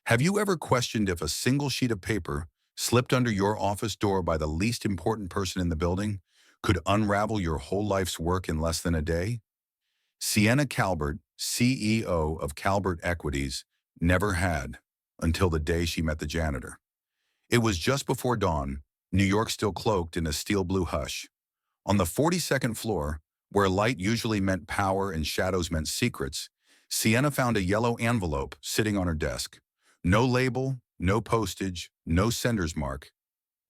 Have you ever questioned if a single sheet of paper slipped under your office door by the least important person in the building could unravel your whole life's work in less than a day? Sienna Calbert, CEO of Calbert Equities, never had until the day she met the janitor. It was just before dawn, New York still cloaked in a steel blue hush. On the 42nd floor, where light usually meant power and shadows meant secrets, Sienna found a yellow envelope sitting on her desk. No label, no postage, no sender's mark,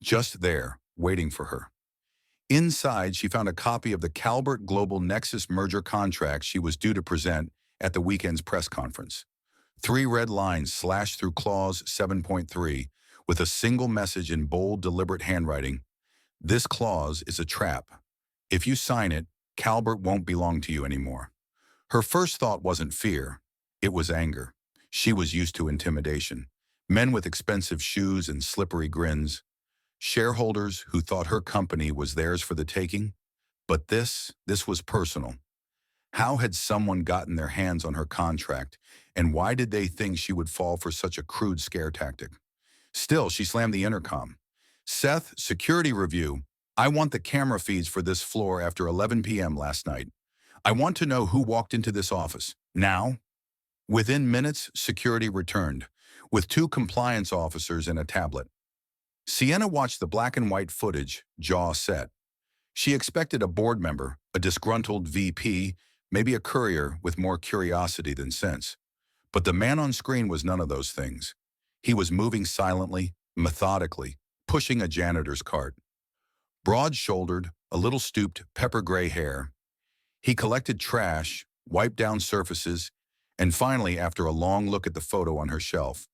just there, waiting for her. Inside, she found a copy of the Calbert Global Nexus merger contract she was due to present at the weekend's press conference. Three red lines slashed through clause 7.3 with a single message in bold, deliberate handwriting. This clause is a trap. If you sign it, Calbert won't belong to you anymore. Her first thought wasn't fear. It was anger. She was used to intimidation. Men with expensive shoes and slippery grins. Shareholders who thought her company was theirs for the taking. But this was personal. How had someone gotten their hands on her contract, and why did they think she would fall for such a crude scare tactic? Still, she slammed the intercom. Seth, security review. I want the camera feeds for this floor after 11 p.m. last night. I want to know who walked into this office. Now? Within minutes, security returned, with two compliance officers and a tablet. Sienna watched the black and white footage, jaw set. She expected a board member, a disgruntled VP, maybe a courier with more curiosity than sense. But the man on screen was none of those things. He was moving silently, methodically, pushing a janitor's cart. Broad-shouldered, a little stooped, pepper-gray hair. He collected trash, wiped down surfaces, and finally, after a long look at the photo on her shelf,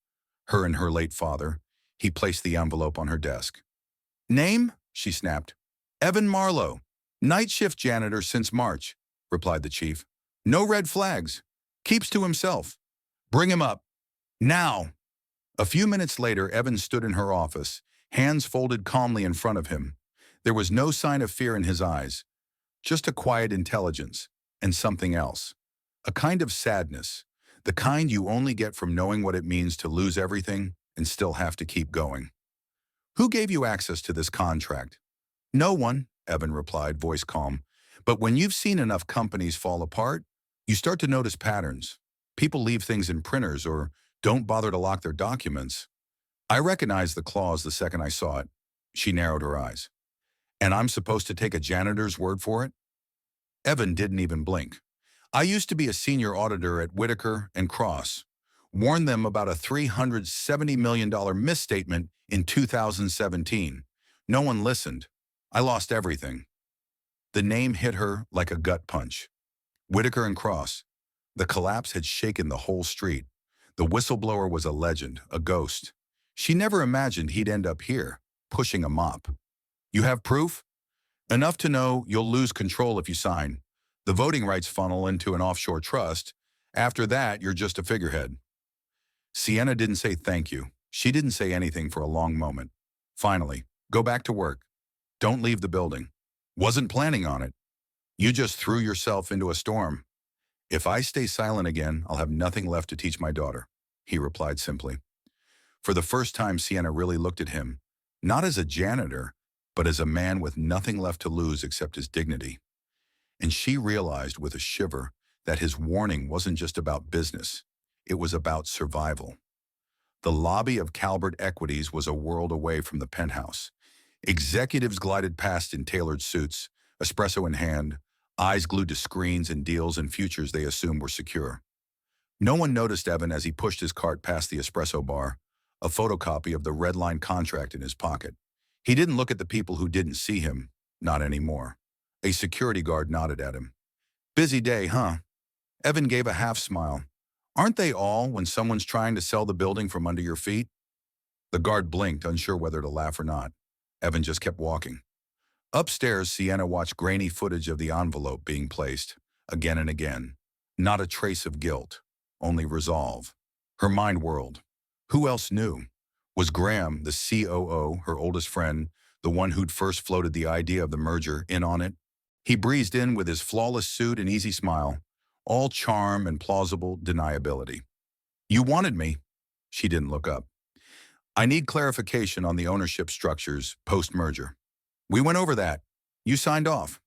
her and her late father, he placed the envelope on her desk. Name? She snapped. Evan Marlo. Night shift janitor since March, replied the chief. No red flags. Keeps to himself. Bring him up. Now. A few minutes later, Evan stood in her office, hands folded calmly in front of him. There was no sign of fear in his eyes, just a quiet intelligence and something else. A kind of sadness, the kind you only get from knowing what it means to lose everything and still have to keep going. Who gave you access to this contract? No one, Evan replied, voice calm. But when you've seen enough companies fall apart, you start to notice patterns. People leave things in printers or don't bother to lock their documents. I recognized the clause the second I saw it. She narrowed her eyes. And I'm supposed to take a janitor's word for it? Evan didn't even blink. I used to be a senior auditor at Whitaker and Cross. Warned them about a $370 million misstatement in 2017. No one listened. I lost everything. The name hit her like a gut punch. Whitaker and Cross. The collapse had shaken the whole street. The whistleblower was a legend, a ghost. She never imagined he'd end up here, pushing a mop. You have proof? Enough to know you'll lose control if you sign. The voting rights funnel into an offshore trust. After that, you're just a figurehead. Sienna didn't say thank you. She didn't say anything for a long moment. Finally, go back to work. Don't leave the building. Wasn't planning on it. You just threw yourself into a storm. If I stay silent again, I'll have nothing left to teach my daughter, he replied simply. For the first time, Sienna really looked at him, not as a janitor, but as a man with nothing left to lose except his dignity. And she realized with a shiver that his warning wasn't just about business, it was about survival. The lobby of Calbert Equities was a world away from the penthouse. Executives glided past in tailored suits, espresso in hand, eyes glued to screens and deals and futures they assumed were secure. No one noticed Evan as he pushed his cart past the espresso bar, a photocopy of the red line contract in his pocket. He didn't look at the people who didn't see him, not anymore. A security guard nodded at him. Busy day, huh? Evan gave a half smile. Aren't they all when someone's trying to sell the building from under your feet? The guard blinked, unsure whether to laugh or not. Evan just kept walking. Upstairs, Sienna watched grainy footage of the envelope being placed, again and again. Not a trace of guilt, only resolve. Her mind whirled. Who else knew? Was Graham, the COO, her oldest friend, the one who'd first floated the idea of the merger, in on it? He breezed in with his flawless suit and easy smile, all charm and plausible deniability. You wanted me. She didn't look up. I need clarification on the ownership structures post-merger. We went over that. You signed off.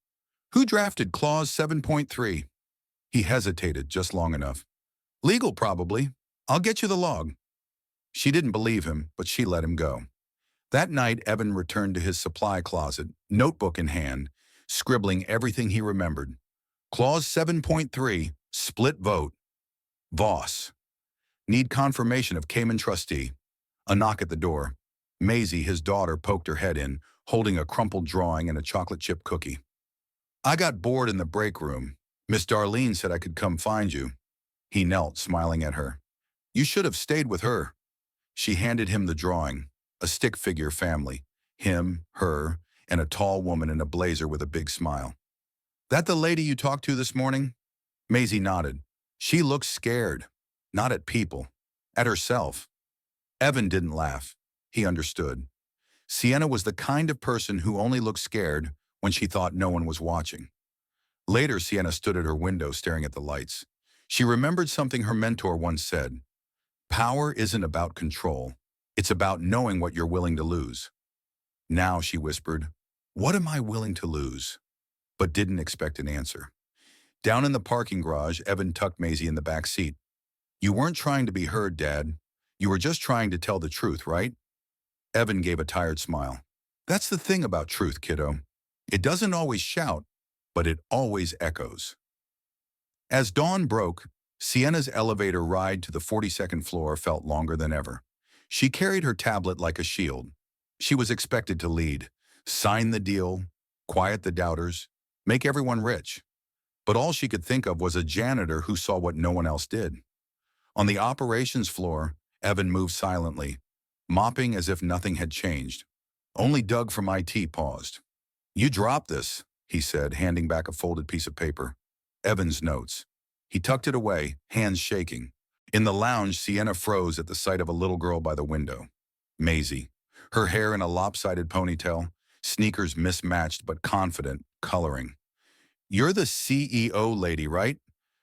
Who drafted Clause 7.3? He hesitated just long enough. Legal, probably. I'll get you the log. She didn't believe him, but she let him go. That night, Evan returned to his supply closet, notebook in hand, scribbling everything he remembered. Clause 7.3, split vote. Voss. Need confirmation of Cayman trustee. A knock at the door. Maisie, his daughter, poked her head in, holding a crumpled drawing and a chocolate chip cookie. I got bored in the break room. Miss Darlene said I could come find you. He knelt, smiling at her. You should have stayed with her. She handed him the drawing, a stick figure family, him, her, and a tall woman in a blazer with a big smile. That the lady you talked to this morning? Maisie nodded. She looked scared, not at people, at herself. Evan didn't laugh. He understood. Sienna was the kind of person who only looked scared when she thought no one was watching. Later, Sienna stood at her window staring at the lights. She remembered something her mentor once said. Power isn't about control. It's about knowing what you're willing to lose. Now, she whispered, what am I willing to lose? But didn't expect an answer. Down in the parking garage, Evan tucked Maisie in the back seat. You weren't trying to be heard, Dad. You were just trying to tell the truth, right? Evan gave a tired smile. That's the thing about truth, kiddo. It doesn't always shout, but it always echoes. As dawn broke, Sienna's elevator ride to the 42nd floor felt longer than ever. She carried her tablet like a shield. She was expected to lead, sign the deal, quiet the doubters, make everyone rich. But all she could think of was a janitor who saw what no one else did. On the operations floor, Evan moved silently, mopping as if nothing had changed. Only Doug from IT paused. You dropped this, he said, handing back a folded piece of paper. Evan's notes. He tucked it away, hands shaking. In the lounge, Sienna froze at the sight of a little girl by the window. Maisie, her hair in a lopsided ponytail, sneakers mismatched but confident, coloring. You're the CEO lady, right?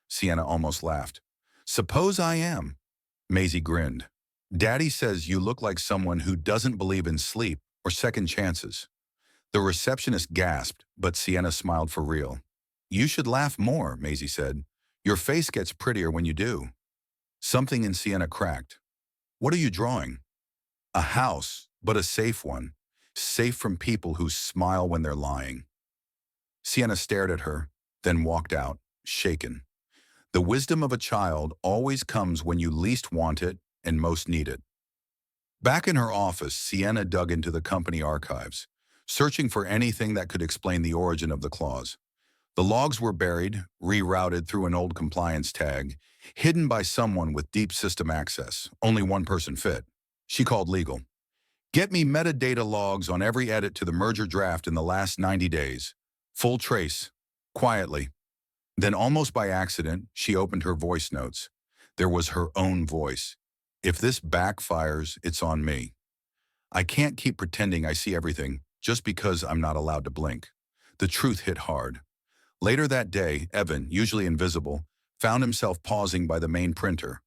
Sienna almost laughed. Suppose I am. Maisie grinned. Daddy says you look like someone who doesn't believe in sleep or second chances. The receptionist gasped, but Sienna smiled for real. You should laugh more, Maisie said. Your face gets prettier when you do. Something in Sienna cracked. What are you drawing? A house, but a safe one. Safe from people who smile when they're lying. Sienna stared at her, then walked out, shaken. The wisdom of a child always comes when you least want it and most need it. Back in her office, Sienna dug into the company archives, searching for anything that could explain the origin of the clause. The logs were buried, rerouted through an old compliance tag, hidden by someone with deep system access. Only one person fit. She called legal. Get me metadata logs on every edit to the merger draft in the last 90 days. Full trace. Quietly. Then, almost by accident, she opened her voice notes. There was her own voice. If this backfires, it's on me. I can't keep pretending I see everything just because I'm not allowed to blink. The truth hit hard. Later that day, Evan, usually invisible, found himself pausing by the main printer,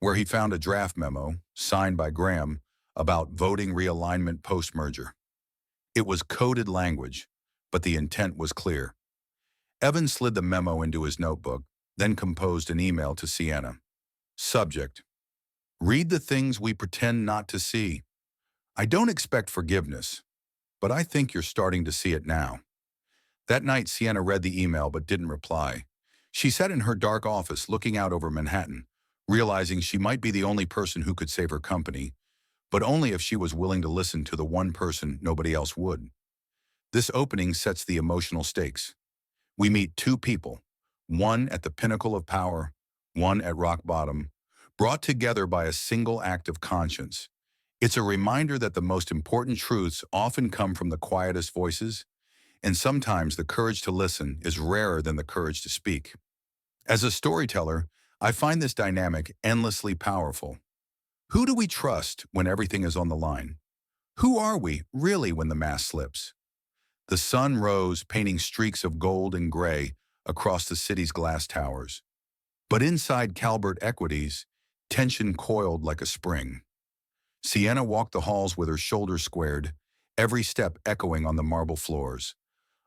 where he found a draft memo, signed by Graham, about voting realignment post-merger. It was coded language, but the intent was clear. Evan slid the memo into his notebook, then composed an email to Sienna. Subject: read the things we pretend not to see. I don't expect forgiveness, but I think you're starting to see it now. That night, Sienna read the email but didn't reply. She sat in her dark office looking out over Manhattan, realizing she might be the only person who could save her company, but only if she was willing to listen to the one person nobody else would. This opening sets the emotional stakes. We meet two people, one at the pinnacle of power, one at rock bottom, brought together by a single act of conscience. It's a reminder that the most important truths often come from the quietest voices, and sometimes the courage to listen is rarer than the courage to speak. As a storyteller, I find this dynamic endlessly powerful. Who do we trust when everything is on the line? Who are we really when the mask slips? The sun rose, painting streaks of gold and gray across the city's glass towers. But inside Calbert Equities, Tension coiled like a spring. Sienna walked the halls with her shoulders squared, every step echoing on the marble floors.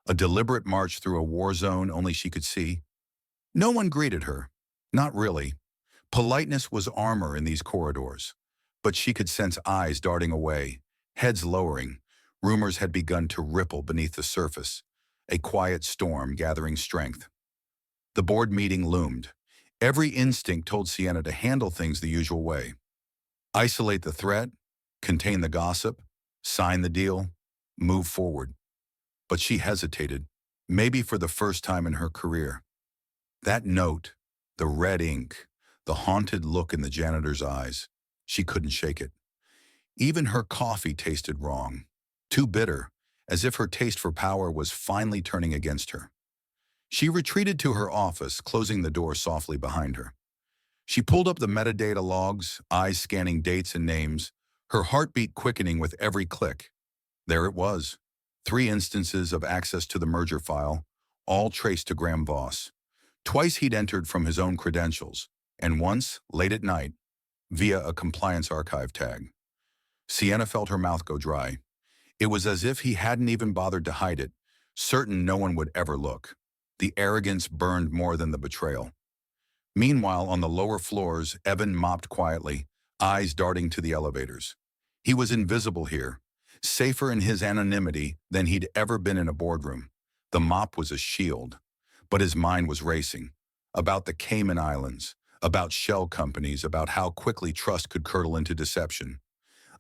A deliberate march through a war zone only she could see. No one greeted her. Not really. Politeness was armor in these corridors. But she could sense eyes darting away, heads lowering. Rumors had begun to ripple beneath the surface, a quiet storm gathering strength. The board meeting loomed. Every instinct told Sienna to handle things the usual way. Isolate the threat, contain the gossip, sign the deal, move forward. But she hesitated, maybe for the first time in her career. That note, the red ink, the haunted look in the janitor's eyes, she couldn't shake it. Even her coffee tasted wrong, too bitter, as if her taste for power was finally turning against her. She retreated to her office, closing the door softly behind her. She pulled up the metadata logs, eyes scanning dates and names, her heartbeat quickening with every click. There it was. 3 instances of access to the merger file, all traced to Graham Voss. Twice he'd entered from his own credentials, and once, late at night, via a compliance archive tag. Sienna felt her mouth go dry. It was as if he hadn't even bothered to hide it, certain no one would ever look. The arrogance burned more than the betrayal. Meanwhile, on the lower floors, Evan mopped quietly, eyes darting to the elevators. He was invisible here, safer in his anonymity than he'd ever been in a boardroom. The mop was a shield, but his mind was racing. About the Cayman Islands, about shell companies, about how quickly trust could curdle into deception.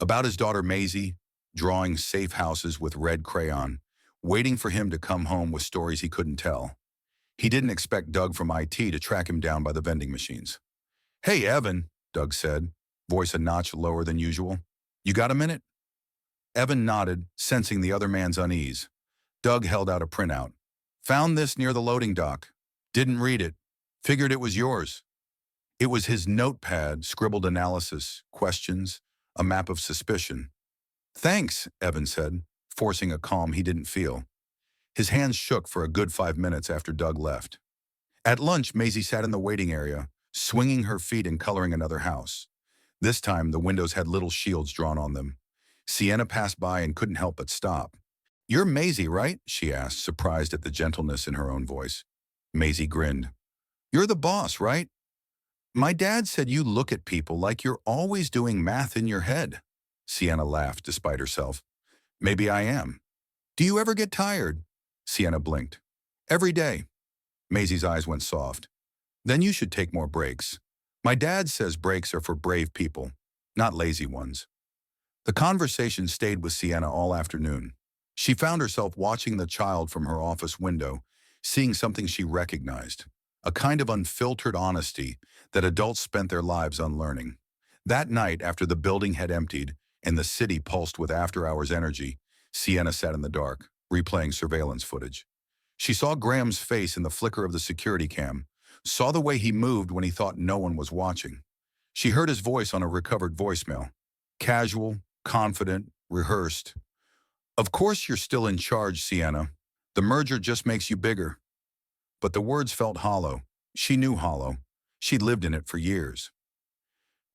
About his daughter Maisie, drawing safe houses with red crayon, waiting for him to come home with stories he couldn't tell. He didn't expect Doug from IT to track him down by the vending machines. "Hey, Evan," Doug said, voice a notch lower than usual. "You got a minute?" Evan nodded, sensing the other man's unease. Doug held out a printout. "Found this near the loading dock. Didn't read it. Figured it was yours." It was his notepad, scribbled analysis, questions, a map of suspicion. "Thanks," Evan said, forcing a calm he didn't feel. His hands shook for a good 5 minutes after Doug left. At lunch, Maisie sat in the waiting area, swinging her feet and coloring another house. This time, the windows had little shields drawn on them. Sienna passed by and couldn't help but stop. "You're Maisie, right?" she asked, surprised at the gentleness in her own voice. Maisie grinned. "You're the boss, right? My dad said you look at people like you're always doing math in your head." Sienna laughed despite herself. "Maybe I am. Do you ever get tired?" Sienna blinked. "Every day." Maisie's eyes went soft. "Then you should take more breaks. My dad says breaks are for brave people, not lazy ones." The conversation stayed with Sienna all afternoon. She found herself watching the child from her office window, seeing something she recognized, a kind of unfiltered honesty that adults spent their lives unlearning. That night, after the building had emptied and the city pulsed with after-hours energy, Sienna sat in the dark, replaying surveillance footage. She saw Graham's face in the flicker of the security cam, saw the way he moved when he thought no one was watching. She heard his voice on a recovered voicemail. Casual, confident, rehearsed. "Of course you're still in charge, Sienna. The merger just makes you bigger." But the words felt hollow. She knew hollow. She'd lived in it for years.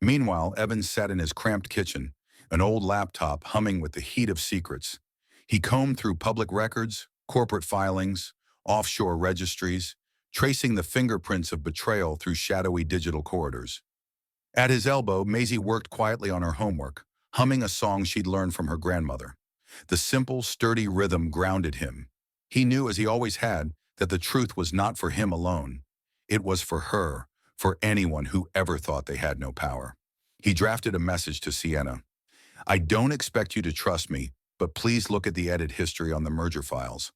Meanwhile, Evans sat in his cramped kitchen, an old laptop humming with the heat of secrets. He combed through public records, corporate filings, offshore registries, tracing the fingerprints of betrayal through shadowy digital corridors. At his elbow, Maisie worked quietly on her homework, humming a song she'd learned from her grandmother. The simple, sturdy rhythm grounded him. He knew, as he always had, that the truth was not for him alone. It was for her, for anyone who ever thought they had no power. He drafted a message to Sienna. "I don't expect you to trust me, but please look at the edit history on the merger files.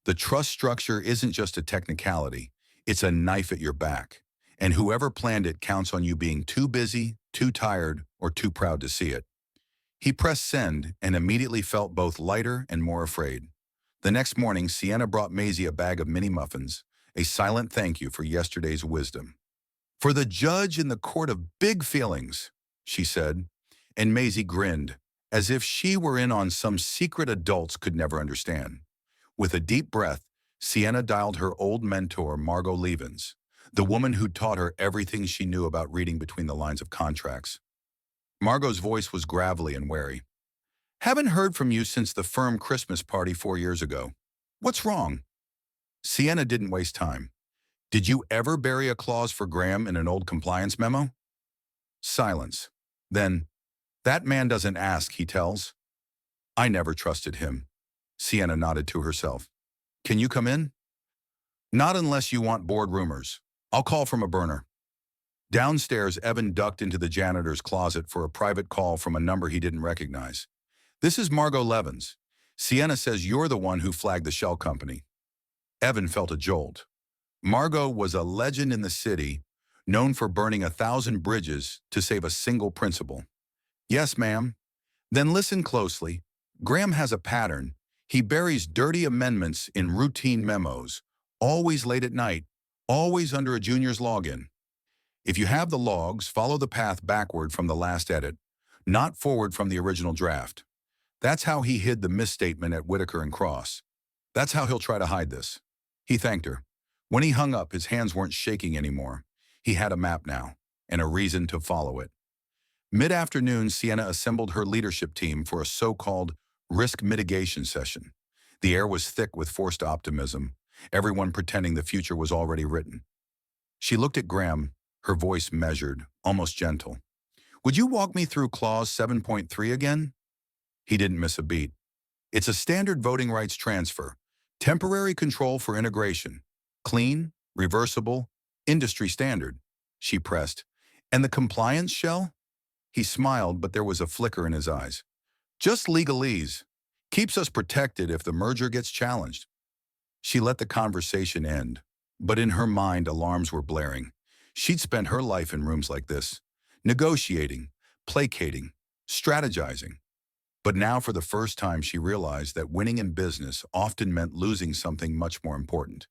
The trust structure isn't just a technicality, it's a knife at your back. And whoever planned it counts on you being too busy, too tired, or too proud to see it." He pressed send and immediately felt both lighter and more afraid. The next morning, Sienna brought Maisie a bag of mini muffins, a silent thank you for yesterday's wisdom. "For the judge in the court of big feelings," she said, and Maisie grinned, as if she were in on some secret adults could never understand. With a deep breath, Sienna dialed her old mentor, Margot Levens. the woman who'd taught her everything she knew about reading between the lines of contracts. Margot's voice was gravelly and wary. Haven't heard from you since the firm Christmas party 4 years ago. What's wrong? Sienna didn't waste time. Did you ever bury a clause for Graham in an old compliance memo? Silence. Then, that man doesn't ask, he tells. I never trusted him. Sienna nodded to herself. Can you come in? Not unless you want board rumors. I'll call from a burner. Downstairs, Evan ducked into the janitor's closet for a private call from a number he didn't recognize. This is Margot Levins. Sienna says you're the one who flagged the shell company. Evan felt a jolt. Margot was a legend in the city, known for burning 1,000 bridges to save a single principal. Yes, ma'am. Then listen closely. Graham has a pattern. He buries dirty amendments in routine memos, always late at night, always under a junior's login. If you have the logs, follow the path backward from the last edit, not forward from the original draft. That's how he hid the misstatement at Whitaker and Cross. That's how he'll try to hide this. He thanked her. When he hung up, his hands weren't shaking anymore. He had a map now, and a reason to follow it. Mid-afternoon, Sienna assembled her leadership team for a so-called risk mitigation session. The air was thick with forced optimism, everyone pretending the future was already written. She looked at Graham, her voice measured, almost gentle. Would you walk me through Clause 7.3 again? He didn't miss a beat. It's a standard voting rights transfer, temporary control for integration, clean, reversible, industry standard, she pressed. And the compliance shell? He smiled, but there was a flicker in his eyes. Just legalese. Keeps us protected if the merger gets challenged. She let the conversation end, but in her mind alarms were blaring. She'd spent her life in rooms like this, negotiating, placating, strategizing. But now for the first time she realized that winning in business often meant losing something much more important.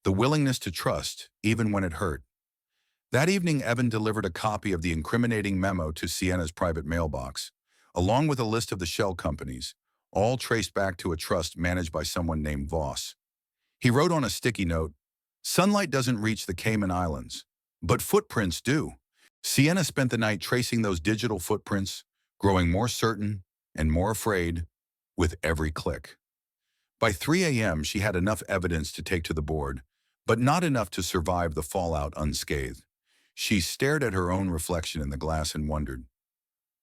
The willingness to trust, even when it hurt. That evening, Evan delivered a copy of the incriminating memo to Sienna's private mailbox, along with a list of the shell companies, all traced back to a trust managed by someone named Voss. He wrote on a sticky note, "Sunlight doesn't reach the Cayman Islands, but footprints do." Sienna spent the night tracing those digital footprints, growing more certain and more afraid with every click. By 3 a.m., she had enough evidence to take to the board, but not enough to survive the fallout unscathed. She stared at her own reflection in the glass and wondered,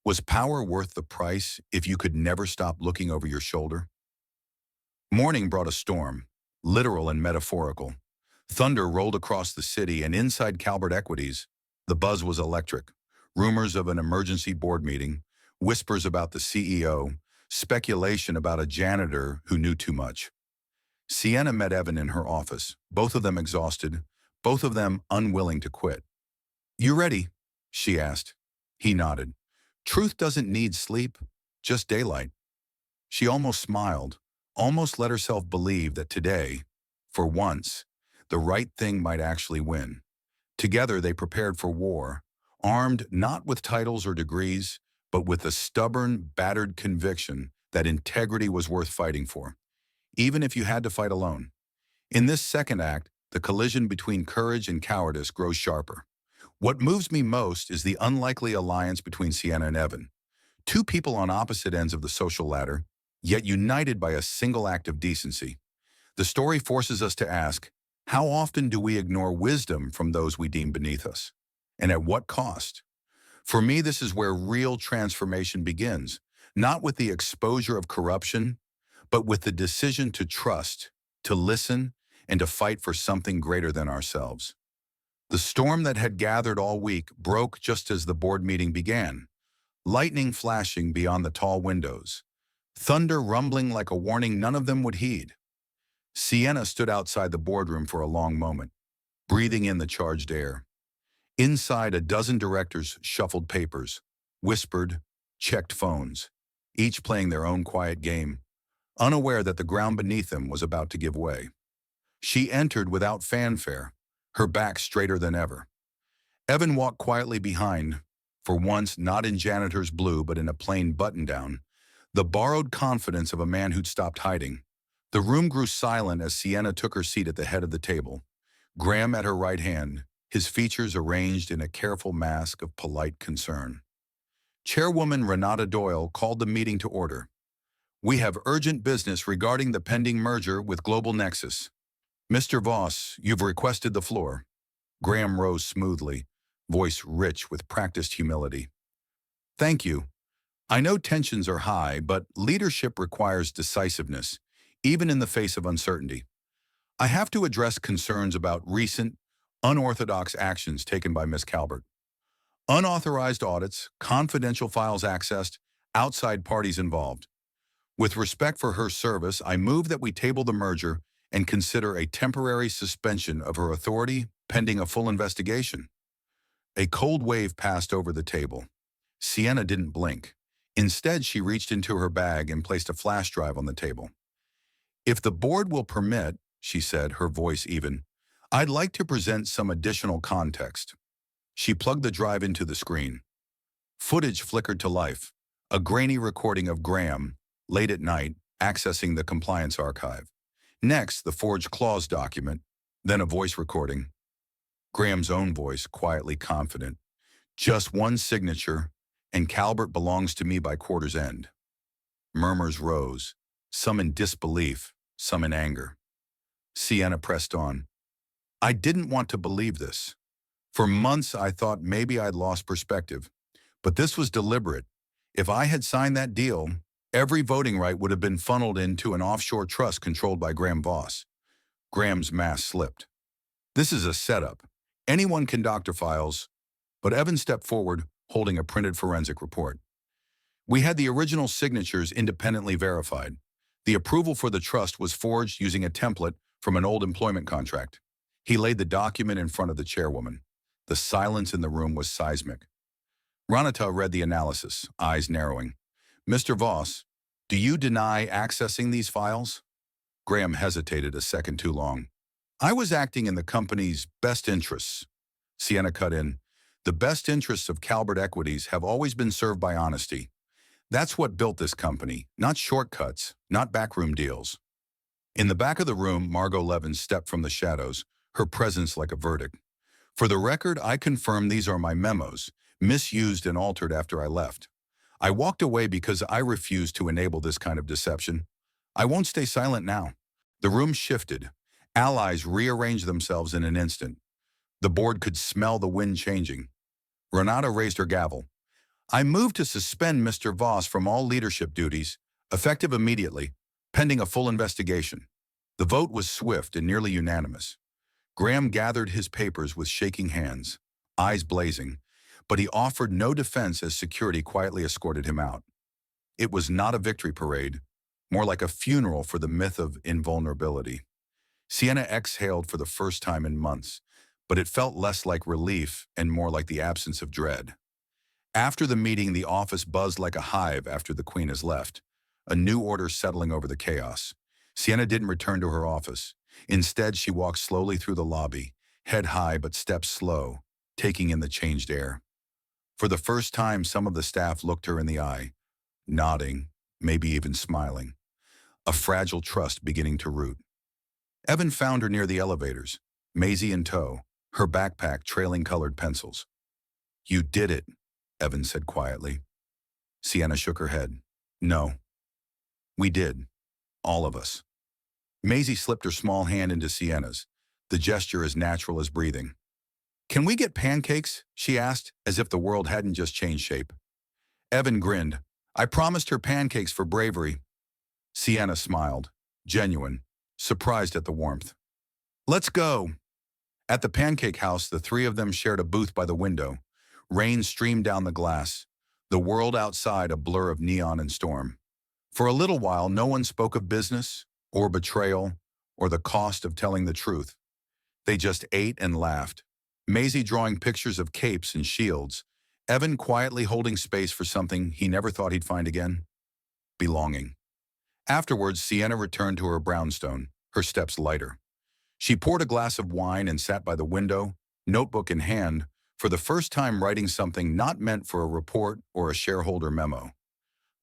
was power worth the price if you could never stop looking over your shoulder? Morning brought a storm, literal and metaphorical. Thunder rolled across the city, and inside Calbert Equities, the buzz was electric. Rumors of an emergency board meeting, whispers about the CEO, speculation about a janitor who knew too much. Sienna met Evan in her office, both of them exhausted, both of them unwilling to quit. You ready? She asked. He nodded. Truth doesn't need sleep, just daylight. She almost smiled, almost let herself believe that today, for once, the right thing might actually win. Together they prepared for war, armed not with titles or degrees, but with the stubborn, battered conviction that integrity was worth fighting for, even if you had to fight alone. In this second act, the collision between courage and cowardice grows sharper. What moves me most is the unlikely alliance between Sienna and Evan. Two people on opposite ends of the social ladder, yet united by a single act of decency. The story forces us to ask, how often do we ignore wisdom from those we deem beneath us? And at what cost? For me, this is where real transformation begins, not with the exposure of corruption, but with the decision to trust, to listen, and to fight for something greater than ourselves. The storm that had gathered all week broke just as the board meeting began, lightning flashing beyond the tall windows, thunder rumbling like a warning none of them would heed. Sienna stood outside the boardroom for a long moment, breathing in the charged air. Inside, a dozen directors shuffled papers, whispered, checked phones, each playing their own quiet game, unaware that the ground beneath them was about to give way. She entered without fanfare, her back straighter than ever. Evan walked quietly behind, for once not in janitor's blue but in a plain button-down, the borrowed confidence of a man who'd stopped hiding. The room grew silent as Sienna took her seat at the head of the table, Graham at her right hand, his features arranged in a careful mask of polite concern. Chairwoman Renata Doyle called the meeting to order. We have urgent business regarding the pending merger with Global Nexus. Mr. Voss, you've requested the floor. Graham rose smoothly, voice rich with practiced humility. Thank you. I know tensions are high, but leadership requires decisiveness, even in the face of uncertainty. I have to address concerns about recent, unorthodox actions taken by Ms. Calbert. Unauthorized audits, confidential files accessed, outside parties involved. With respect for her service, I move that we table the merger and consider a temporary suspension of her authority pending a full investigation. A cold wave passed over the table. Sienna didn't blink. Instead, she reached into her bag and placed a flash drive on the table. If the board will permit, she said, her voice even, I'd like to present some additional context. She plugged the drive into the screen. Footage flickered to life, a grainy recording of Graham, late at night, accessing the compliance archive. Next, the forged clause document, then a voice recording. Graham's own voice, quietly confident. Just one signature, and Calbert belongs to me by quarter's end. Murmurs rose, some in disbelief, some in anger. Sienna pressed on. I didn't want to believe this. For months, I thought maybe I'd lost perspective. But this was deliberate. If I had signed that deal, every voting right would have been funneled into an offshore trust controlled by Graham Voss. Graham's mask slipped. This is a setup. Anyone can doctor files. But Evan stepped forward, holding a printed forensic report. We had the original signatures independently verified. The approval for the trust was forged using a template from an old employment contract. He laid the document in front of the chairwoman. The silence in the room was seismic. Renata read the analysis, eyes narrowing. Mr. Voss, do you deny accessing these files? Graham hesitated a second too long. I was acting in the company's best interests. Sienna cut in. The best interests of Calbert Equities have always been served by honesty. That's what built this company, not shortcuts, not backroom deals. In the back of the room, Margot Levin stepped from the shadows, her presence like a verdict. For the record, I confirm these are my memos, misused and altered after I left. I walked away because I refused to enable this kind of deception. I won't stay silent now. The room shifted. Allies rearranged themselves in an instant. The board could smell the wind changing. Renata raised her gavel. I move to suspend Mr. Voss from all leadership duties, effective immediately, pending a full investigation. The vote was swift and nearly unanimous. Graham gathered his papers with shaking hands, eyes blazing, but he offered no defense as security quietly escorted him out. It was not a victory parade, more like a funeral for the myth of invulnerability. Sienna exhaled for the first time in months, but it felt less like relief and more like the absence of dread. After the meeting, the office buzzed like a hive after the Queen has left, a new order settling over the chaos. Sienna didn't return to her office. Instead, she walked slowly through the lobby, head high but steps slow, taking in the changed air. For the first time, some of the staff looked her in the eye, nodding, maybe even smiling. A fragile trust beginning to root. Evan found her near the elevators, Maisie in tow, her backpack trailing colored pencils. You did it, Evan said quietly. Sienna shook her head. No. We did. All of us. Maisie slipped her small hand into Sienna's, the gesture as natural as breathing. Can we get pancakes? She asked, as if the world hadn't just changed shape. Evan grinned. I promised her pancakes for bravery. Sienna smiled, genuine, surprised at the warmth. Let's go. At the pancake house, the three of them shared a booth by the window. Rain streamed down the glass, the world outside a blur of neon and storm. For a little while, no one spoke of business, or betrayal, or the cost of telling the truth. They just ate and laughed. Maisie drawing pictures of capes and shields, Evan quietly holding space for something he never thought he'd find again. Belonging. Afterwards, Sienna returned to her brownstone, her steps lighter. She poured a glass of wine and sat by the window, notebook in hand, for the first time writing something not meant for a report or a shareholder memo.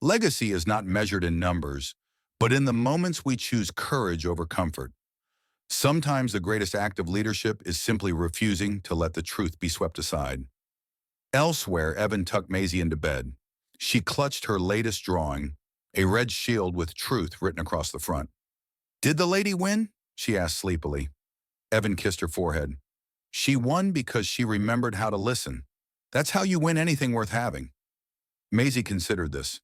Legacy is not measured in numbers, but in the moments we choose courage over comfort. Sometimes the greatest act of leadership is simply refusing to let the truth be swept aside. Elsewhere, Evan tucked Maisie into bed. She clutched her latest drawing, a red shield with truth written across the front. "Did the lady win?" she asked sleepily. Evan kissed her forehead. "She won because she remembered how to listen. That's how you win anything worth having." Maisie considered this.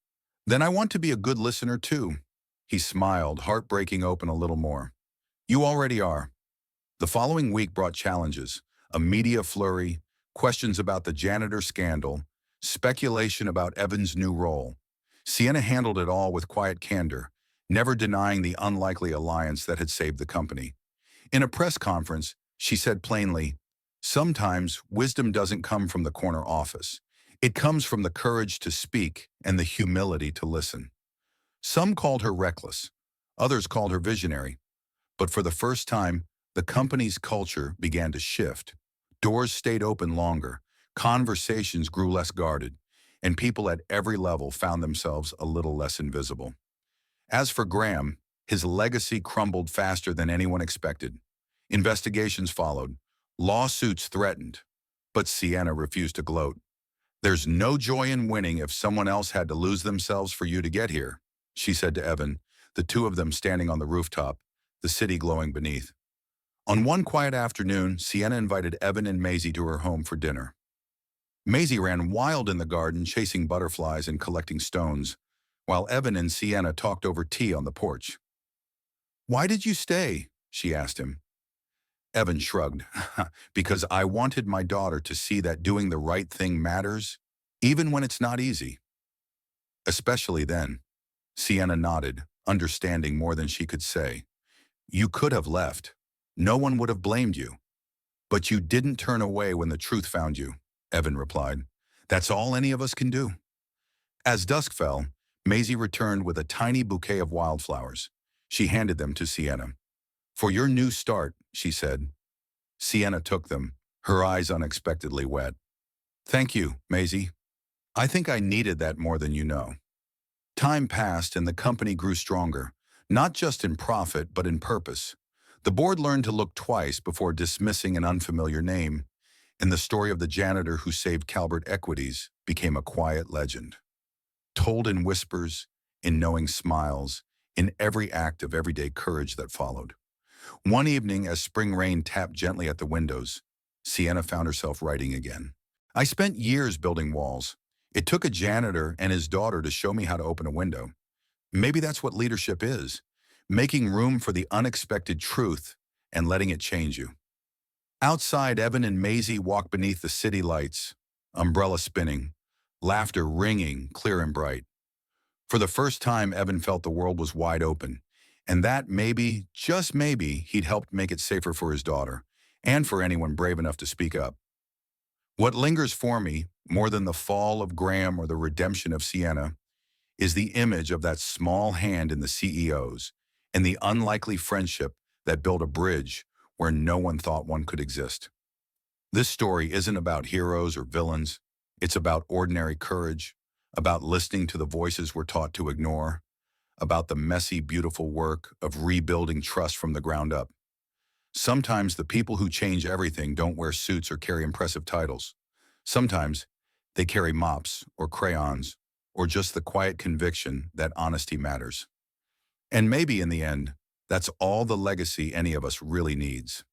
"Then I want to be a good listener too." He smiled, heart breaking open a little more. "You already are." The following week brought challenges, a media flurry, questions about the janitor scandal, speculation about Evan's new role. Sienna handled it all with quiet candor, never denying the unlikely alliance that had saved the company. In a press conference, she said plainly, "Sometimes wisdom doesn't come from the corner office. It comes from the courage to speak and the humility to listen." Some called her reckless. Others called her visionary. But for the first time, the company's culture began to shift. Doors stayed open longer, conversations grew less guarded, and people at every level found themselves a little less invisible. As for Graham, his legacy crumbled faster than anyone expected. Investigations followed. Lawsuits threatened. But Sienna refused to gloat. "There's no joy in winning if someone else had to lose themselves for you to get here," she said to Evan, the two of them standing on the rooftop, the city glowing beneath. On one quiet afternoon, Sienna invited Evan and Maisie to her home for dinner. Maisie ran wild in the garden, chasing butterflies and collecting stones, while Evan and Sienna talked over tea on the porch. "Why did you stay?" she asked him. Evan shrugged. "Because I wanted my daughter to see that doing the right thing matters, even when it's not easy." "Especially then." Sienna nodded, understanding more than she could say. "You could have left. No one would have blamed you. But you didn't turn away when the truth found you," Evan replied. "That's all any of us can do." As dusk fell, Maisie returned with a tiny bouquet of wildflowers. She handed them to Sienna. "For your new start," she said. Sienna took them, her eyes unexpectedly wet. "Thank you, Maisie. I think I needed that more than you know." Time passed and the company grew stronger, not just in profit but in purpose. The board learned to look twice before dismissing an unfamiliar name, and the story of the janitor who saved Calbert Equities became a quiet legend. Told in whispers, in knowing smiles, in every act of everyday courage that followed. One evening, as spring rain tapped gently at the windows, Sienna found herself writing again. "I spent years building walls. It took a janitor and his daughter to show me how to open a window. Maybe that's what leadership is, making room for the unexpected truth and letting it change you." Outside, Evan and Maisie walked beneath the city lights, umbrella spinning, laughter ringing clear and bright. For the first time, Evan felt the world was wide open, and that maybe, just maybe, he'd helped make it safer for his daughter, and for anyone brave enough to speak up. What lingers for me, more than the fall of Graham or the redemption of Sienna, is the image of that small hand in the CEO's and the unlikely friendship that built a bridge where no one thought one could exist. This story isn't about heroes or villains. It's about ordinary courage, about listening to the voices we're taught to ignore, about the messy, beautiful work of rebuilding trust from the ground up. Sometimes the people who change everything don't wear suits or carry impressive titles. Sometimes they carry mops or crayons or just the quiet conviction that honesty matters. And maybe in the end, that's all the legacy any of us really needs.